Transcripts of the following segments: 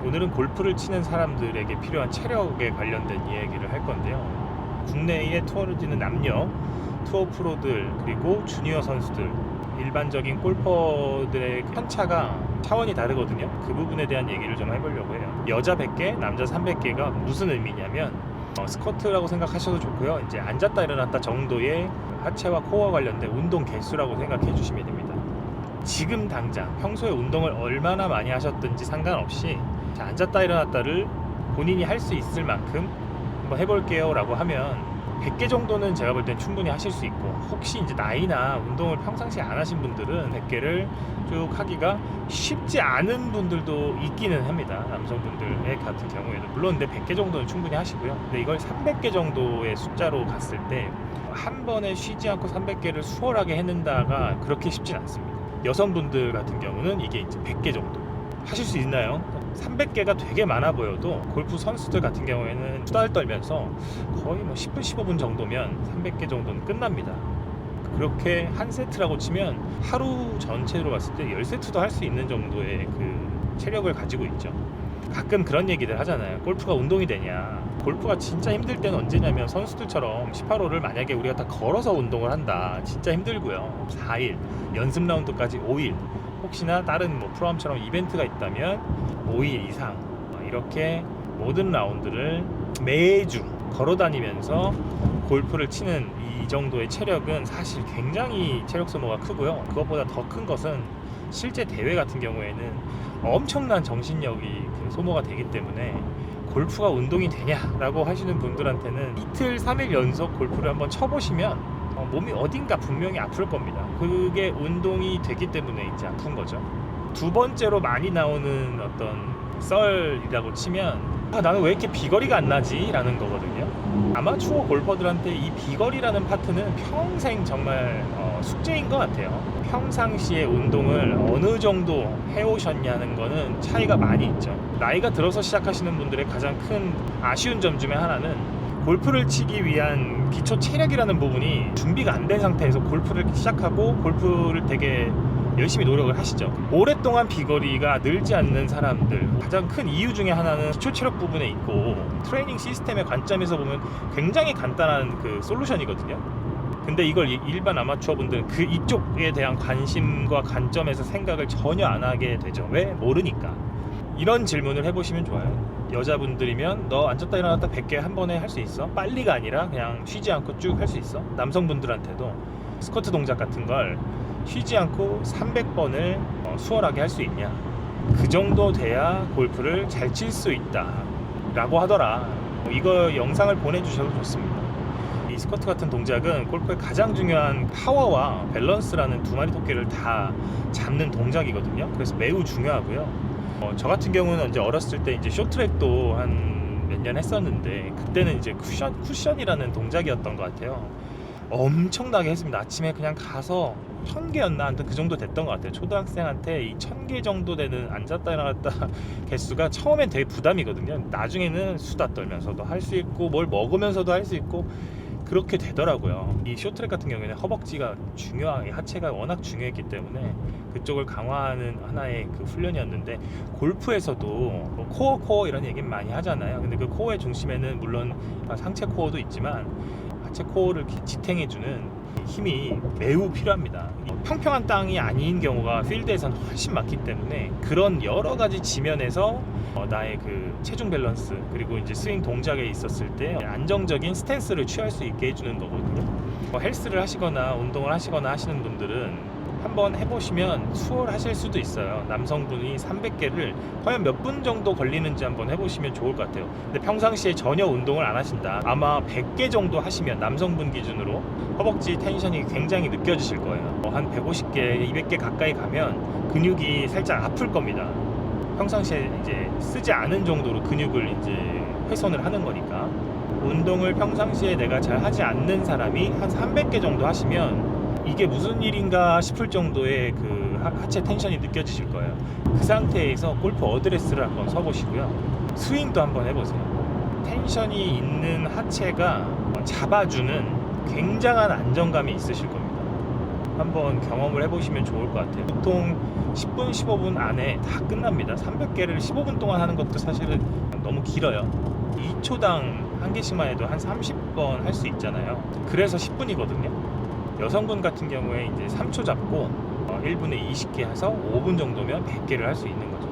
오늘은 골프를 치는 사람들에게 필요한 체력에 관련된 이야기를 할 건데요. 국내에 투어를 뛰는 남녀, 투어 프로들, 그리고 주니어 선수들, 일반적인 골퍼들의 편차가 차원이 다르거든요. 그 부분에 대한 얘기를 좀 해보려고 해요. 여자 100개, 남자 300개가 무슨 의미냐면 스쿼트라고 생각하셔도 좋고요. 이제 앉았다 일어났다 정도의 하체와 코어와 관련된 운동 개수라고 생각해 주시면 됩니다. 지금 당장 평소에 운동을 얼마나 많이 하셨든지 상관없이 앉았다 일어났다를 본인이 할 수 있을 만큼 한번 해볼게요 라고 하면 100개 정도는 제가 볼 땐 충분히 하실 수 있고, 혹시 이제 나이나 운동을 평상시에 안 하신 분들은 100개를 쭉 하기가 쉽지 않은 분들도 있기는 합니다. 남성분들 같은 경우에도 물론 100개 정도는 충분히 하시고요. 근데 이걸 300개 정도의 숫자로 갔을 때 한 번에 쉬지 않고 300개를 수월하게 해낸다가 그렇게 쉽진 않습니다. 여성분들 같은 경우는 이게 이제 100개 정도 하실 수 있나요? 300개가 되게 많아 보여도 골프 선수들 같은 경우에는 수다를 떨면서 거의 뭐 10분 15분 정도면 300개 정도는 끝납니다. 그렇게 한 세트라고 치면 하루 전체로 봤을 때 10세트도 할 수 있는 정도의 그 체력을 가지고 있죠. 가끔 그런 얘기들 하잖아요. 골프가 운동이 되냐. 골프가 진짜 힘들 때는 언제냐면 선수들처럼 18홀을 만약에 우리가 다 걸어서 운동을 한다, 진짜 힘들고요. 4일, 연습 라운드까지 5일, 혹시나 다른 뭐 프로암처럼 이벤트가 있다면 5일 이상 이렇게 모든 라운드를 매주 걸어다니면서 골프를 치는 이 정도의 체력은 사실 굉장히 체력 소모가 크고요. 그것보다 더 큰 것은 실제 대회 같은 경우에는 엄청난 정신력이 소모가 되기 때문에 골프가 운동이 되냐라고 하시는 분들한테는 이틀 3일 연속 골프를 한번 쳐보시면 몸이 어딘가 분명히 아플 겁니다. 그게 운동이 되기 때문에 이제 아픈 거죠. 두 번째로 많이 나오는 어떤 썰이라고 치면 나는 왜 이렇게 비거리가 안 나지? 라는 거거든요. 아마추어 골퍼들한테 이 비거리라는 파트는 평생 정말 숙제인 것 같아요. 평상시에 운동을 어느 정도 해오셨냐는 거는 차이가 많이 있죠. 나이가 들어서 시작하시는 분들의 가장 큰 아쉬운 점 중에 하나는 골프를 치기 위한 기초 체력이라는 부분이 준비가 안 된 상태에서 골프를 시작하고 골프를 되게 열심히 노력을 하시죠. 오랫동안 비거리가 늘지 않는 사람들 가장 큰 이유 중에 하나는 기초 체력 부분에 있고, 트레이닝 시스템의 관점에서 보면 굉장히 간단한 그 솔루션이거든요. 근데 이걸 일반 아마추어 분들은 그 이쪽에 대한 관심과 관점에서 생각을 전혀 안 하게 되죠. 왜? 모르니까. 이런 질문을 해보시면 좋아요. 여자분들이면 너 앉았다 일어났다 100개 한 번에 할 수 있어? 빨리가 아니라 그냥 쉬지 않고 쭉 할 수 있어? 남성분들한테도 스쿼트 동작 같은 걸 쉬지 않고 300번을 수월하게 할 수 있냐, 그 정도 돼야 골프를 잘 칠 수 있다 라고 하더라. 이거 영상을 보내주셔도 좋습니다. 이 스쿼트 같은 동작은 골프의 가장 중요한 파워와 밸런스라는 두 마리 토끼를 다 잡는 동작이거든요. 그래서 매우 중요하고요. 저 같은 경우는 이제 어렸을 때 이제 쇼트트랙도 한 몇 년 했었는데, 그때는 이제 쿠션이라는 동작이었던 것 같아요. 엄청나게 했습니다. 아침에 그냥 가서 1000개였나? 아무튼 그 정도 됐던 것 같아요. 초등학생한테 이 1000개 정도 되는 앉았다 일어났다 개수가 처음엔 되게 부담이거든요. 나중에는 수다 떨면서도 할 수 있고 뭘 먹으면서도 할 수 있고 그렇게 되더라고요. 이 쇼트트랙 같은 경우에는 허벅지가 중요하게, 하체가 워낙 중요했기 때문에 그쪽을 강화하는 하나의 그 훈련이었는데, 골프에서도 뭐 코어 이런 얘기는 많이 하잖아요. 근데 그 코어의 중심에는 물론 상체 코어도 있지만 하체 코어를 지탱해주는 힘이 매우 필요합니다. 평평한 땅이 아닌 경우가 필드에서는 훨씬 많기 때문에 그런 여러 가지 지면에서 나의 그 체중 밸런스, 그리고 이제 스윙 동작에 있었을 때 안정적인 스탠스를 취할 수 있게 해주는 거거든요. 헬스를 하시거나 운동을 하시거나 하시는 분들은 한번 해보시면 수월하실 수도 있어요. 남성분이 300개를 과연 몇 분 정도 걸리는지 한번 해보시면 좋을 것 같아요. 근데 평상시에 전혀 운동을 안 하신다, 아마 100개 정도 하시면 남성분 기준으로 허벅지 텐션이 굉장히 느껴지실 거예요. 한 150개, 200개 가까이 가면 근육이 살짝 아플 겁니다. 평상시에 이제 쓰지 않은 정도로 근육을 이제 훼손을 하는 거니까. 운동을 평상시에 내가 잘 하지 않는 사람이 한 300개 정도 하시면 이게 무슨 일인가 싶을 정도의 그 하체 텐션이 느껴지실 거예요. 그 상태에서 골프 어드레스를 한번 서보시고요. 스윙도 한번 해보세요. 텐션이 있는 하체가 잡아주는 굉장한 안정감이 있으실 겁니다. 한번 경험을 해보시면 좋을 것 같아요. 보통 10분 15분 안에 다 끝납니다. 300개를 15분 동안 하는 것도 사실은 너무 길어요. 2초당 한 개씩만 해도 한 30번 할 수 있잖아요. 그래서 10분이거든요. 여성분 같은 경우에 이제 3초 잡고 1분에 20개 해서 5분 정도면 100개를 할 수 있는 거죠.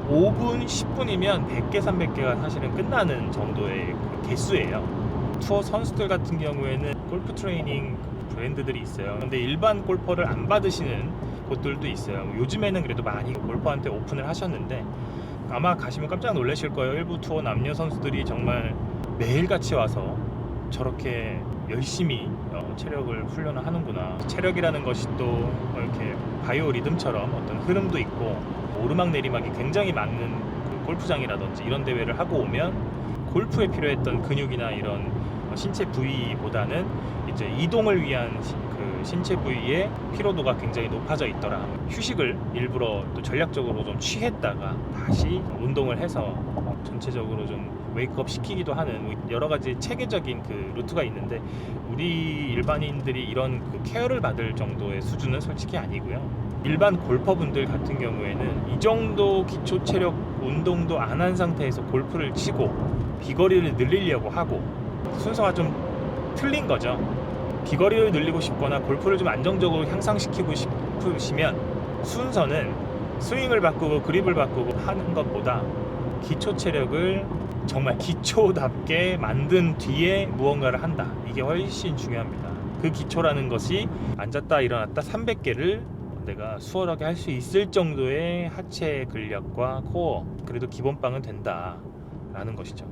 5분 10분이면 100개 300개가 사실은 끝나는 정도의 그 개수예요. 투어 선수들 같은 경우에는 골프 트레이닝 브랜드들이 있어요. 근데 일반 골퍼를 안 받으시는 곳들도 있어요. 요즘에는 그래도 많이 골퍼한테 오픈을 하셨는데 아마 가시면 깜짝 놀라실 거예요. 일부 투어 남녀 선수들이 정말 매일같이 와서 저렇게 열심히 체력을 훈련을 하는구나. 체력이라는 것이 또 이렇게 바이오 리듬처럼 어떤 흐름도 있고 오르막 내리막이 굉장히 많은 그 골프장이라든지 이런 대회를 하고 오면 골프에 필요했던 근육이나 이런 신체 부위보다는 이제 이동을 위한 그 신체 부위의 피로도가 굉장히 높아져 있더라. 휴식을 일부러 또 전략적으로 좀 취했다가 다시 운동을 해서 전체적으로 좀 웨이크업 시키기도 하는 여러 가지 체계적인 그 루트가 있는데 우리 일반인들이 이런 그 케어를 받을 정도의 수준은 솔직히 아니고요. 일반 골퍼분들 같은 경우에는 이 정도 기초 체력 운동도 안 한 상태에서 골프를 치고 비거리를 늘리려고 하고 순서가 좀 틀린 거죠. 비거리를 늘리고 싶거나 골프를 좀 안정적으로 향상시키고 싶으시면 순서는 스윙을 바꾸고 그립을 바꾸고 하는 것보다 기초 체력을 정말 기초답게 만든 뒤에 무언가를 한다. 이게 훨씬 중요합니다. 그 기초라는 것이 앉았다 일어났다 300개를 내가 수월하게 할 수 있을 정도의 하체 근력과 코어, 그래도 기본빵은 된다 라는 것이죠.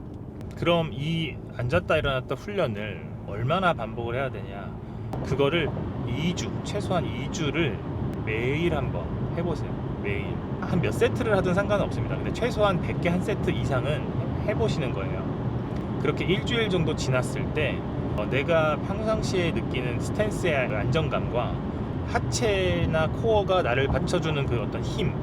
그럼 이 앉았다 일어났다 훈련을 얼마나 반복을 해야 되냐, 그거를 2주, 최소한 2주를 매일 한번 해보세요. 매일 한 몇 세트를 하든 상관은 없습니다. 근데 최소한 100개 한 세트 이상은 해보시는 거예요. 그렇게 일주일 정도 지났을 때 내가 평상시에 느끼는 스탠스의 안정감과 하체나 코어가 나를 받쳐주는 그 어떤 힘,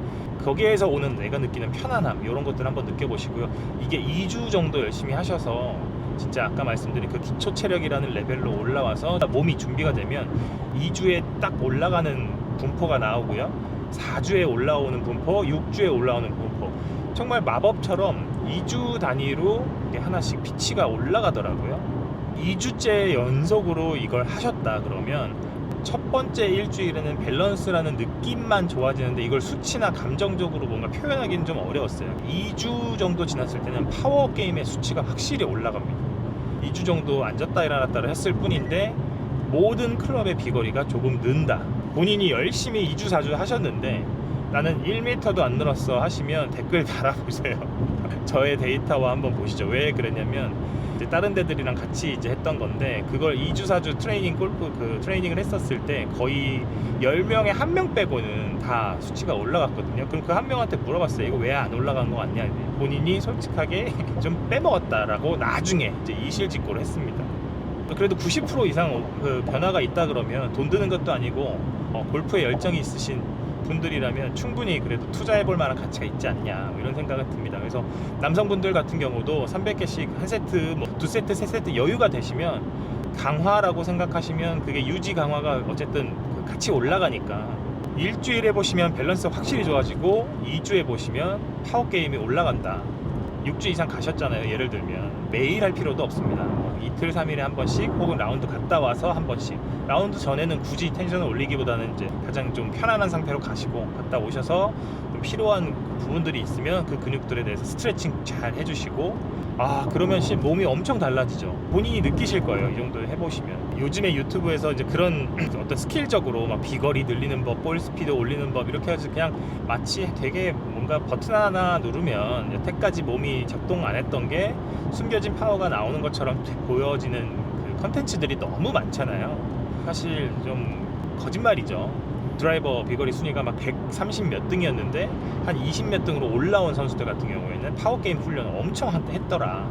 거기에서 오는 내가 느끼는 편안함, 이런 것들 한번 느껴보시고요. 이게 2주 정도 열심히 하셔서 진짜 아까 말씀드린 그 기초 체력이라는 레벨로 올라와서 몸이 준비가 되면 2주에 딱 올라가는 분포가 나오고요. 4주에 올라오는 분포, 6주에 올라오는 분포, 정말 마법처럼 2주 단위로 하나씩 피치가 올라가더라고요. 2주째 연속으로 이걸 하셨다 그러면 첫 번째 일주일에는 밸런스라는 느낌만 좋아지는데 이걸 수치나 감정적으로 뭔가 표현하기는 좀 어려웠어요. 2주 정도 지났을 때는 파워 게임의 수치가 확실히 올라갑니다. 2주 정도 앉았다 일어났다를 했을 뿐인데 모든 클럽의 비거리가 조금 는다. 본인이 열심히 2주 4주 하셨는데 나는 1m도 안 늘었어 하시면 댓글 달아보세요. 저의 데이터와 한번 보시죠. 왜 그랬냐면 이제 다른 데들이랑 같이 이제 했던 건데 그걸 2주 4주 트레이닝 골프 그 트레이닝을 했었을 때 거의 10명에 1명 빼고는 다 수치가 올라갔거든요. 그럼 그 한 명한테 물어봤어요. 이거 왜 안 올라간 거 같냐. 본인이 솔직하게 좀 빼먹었다라고 나중에 이제 이실직고를 했습니다. 그래도 90% 이상 그 변화가 있다 그러면 돈 드는 것도 아니고 골프에 열정이 있으신 분들이라면 충분히 그래도 투자해볼 만한 가치가 있지 않냐, 이런 생각은 듭니다. 그래서 남성분들 같은 경우도 300개씩 한 세트, 뭐 2세트, 3세트 여유가 되시면 강화라고 생각하시면 그게 유지 강화가 어쨌든 같이 올라가니까 일주일에 보시면 밸런스 확실히 좋아지고 2주에 보시면 파워게임이 올라간다. 6주 이상 가셨잖아요. 예를 들면 매일 할 필요도 없습니다. 이틀 3일에 한 번씩 혹은 라운드 갔다 와서 한 번씩, 라운드 전에는 굳이 텐션을 올리기보다는 이제 가장 좀 편안한 상태로 가시고 갔다 오셔서 좀 필요한 부분들이 있으면 그 근육들에 대해서 스트레칭 잘 해주시고, 그러면 몸이 엄청 달라지죠. 본인이 느끼실 거예요. 이 정도 해보시면. 요즘에 유튜브에서 이제 그런 어떤 스킬적으로 막 비거리 늘리는 법, 볼 스피드 올리는 법 이렇게 해서 그냥 마치 되게 뭔가 버튼 하나 누르면 여태까지 몸이 작동 안 했던 게 숨겨진 파워가 나오는 것처럼 보여지는 그 컨텐츠들이 너무 많잖아요. 사실 좀 거짓말이죠. 드라이버 비거리 순위가 막 130 몇 등이었는데 한 20 몇 등으로 올라온 선수들 같은 경우에는 파워게임 훈련을 엄청 했더라.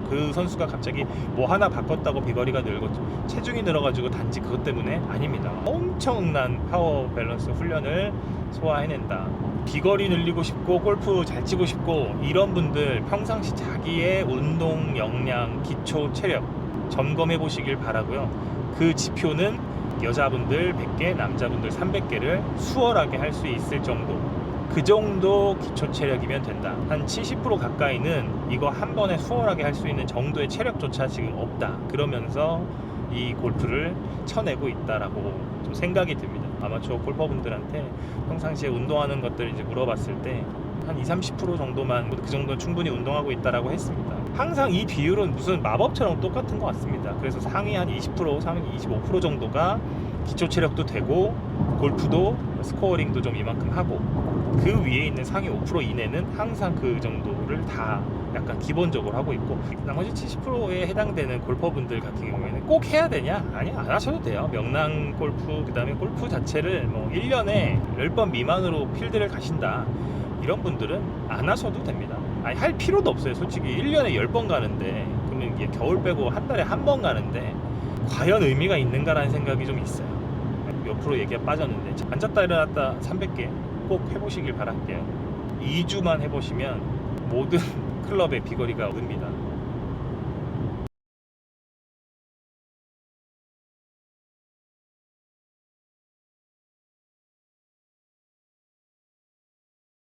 그 선수가 갑자기 뭐 하나 바꿨다고 비거리가 늘고 체중이 늘어가지고 단지 그것 때문에 아닙니다. 엄청난 파워 밸런스 훈련을 소화해낸다. 비거리 늘리고 싶고 골프 잘 치고 싶고 이런 분들 평상시 자기의 운동 역량, 기초 체력 점검해 보시길 바라고요. 그 지표는 여자분들 100개, 남자분들 300개를 수월하게 할 수 있을 정도 그 정도 기초 체력이면 된다. 한 70% 가까이는 이거 한 번에 수월하게 할 수 있는 정도의 체력조차 지금 없다. 그러면서 이 골프를 쳐내고 있다라고 좀 생각이 듭니다. 아마추어 골퍼분들한테 평상시에 운동하는 것들 이제 물어봤을 때 한 20-30% 정도만, 그 정도는 충분히 운동하고 있다라고 했습니다. 항상 이 비율은 무슨 마법처럼 똑같은 것 같습니다. 그래서 상위 한 20%, 상위 25% 정도가 기초 체력도 되고 골프도 스코어링도 좀 이만큼 하고, 그 위에 있는 상위 5% 이내는 항상 그 정도를 다 약간 기본적으로 하고 있고, 나머지 70%에 해당되는 골퍼분들 같은 경우에는 꼭 해야 되냐? 아니, 안 하셔도 돼요. 명랑 골프, 그 다음에 골프 자체를 뭐 1년에 10번 미만으로 필드를 가신다, 이런 분들은 안 하셔도 됩니다. 아니, 할 필요도 없어요. 솔직히 1년에 10번 가는데, 그러면 이게 겨울 빼고 한 달에 한 번 가는데 과연 의미가 있는가라는 생각이 좀 있어요. 옆으로 얘기가 빠졌는데, 앉았다 일어났다 300개 꼭 해보시길 바랄게요. 2주만 해보시면 모든 클럽의 비거리가 옵니다.